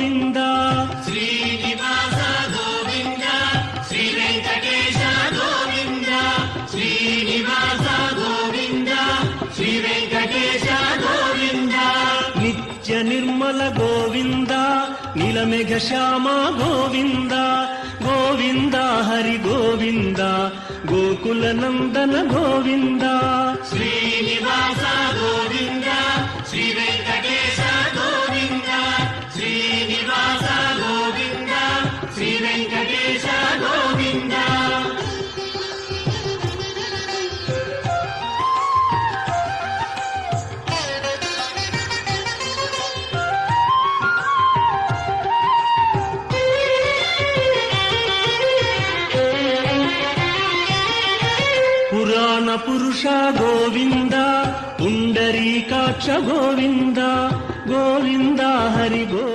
గోవింద శ్రీనివాస గోవింద శ్రీ వెంకటేశ గోవింద శ్రీనివాస గోవింద శ్రీ వెంకటేశ గోవింద నిత్య నిర్మల గోవింద నీలమేఘ శ్యామ గోవింద గోవింద హరి గోవింద గోకుల నందన గోవింద శ్రీనివాస గోవింద శ్రీ వెంకటేశ గోవింద శ్రీనివాస గోవింద శ్రీ వెంకటేశ గోవింద పురాణ పురుష గోవింద పుండరీకాక్ష గోవింద గోవింద హరి గోవింద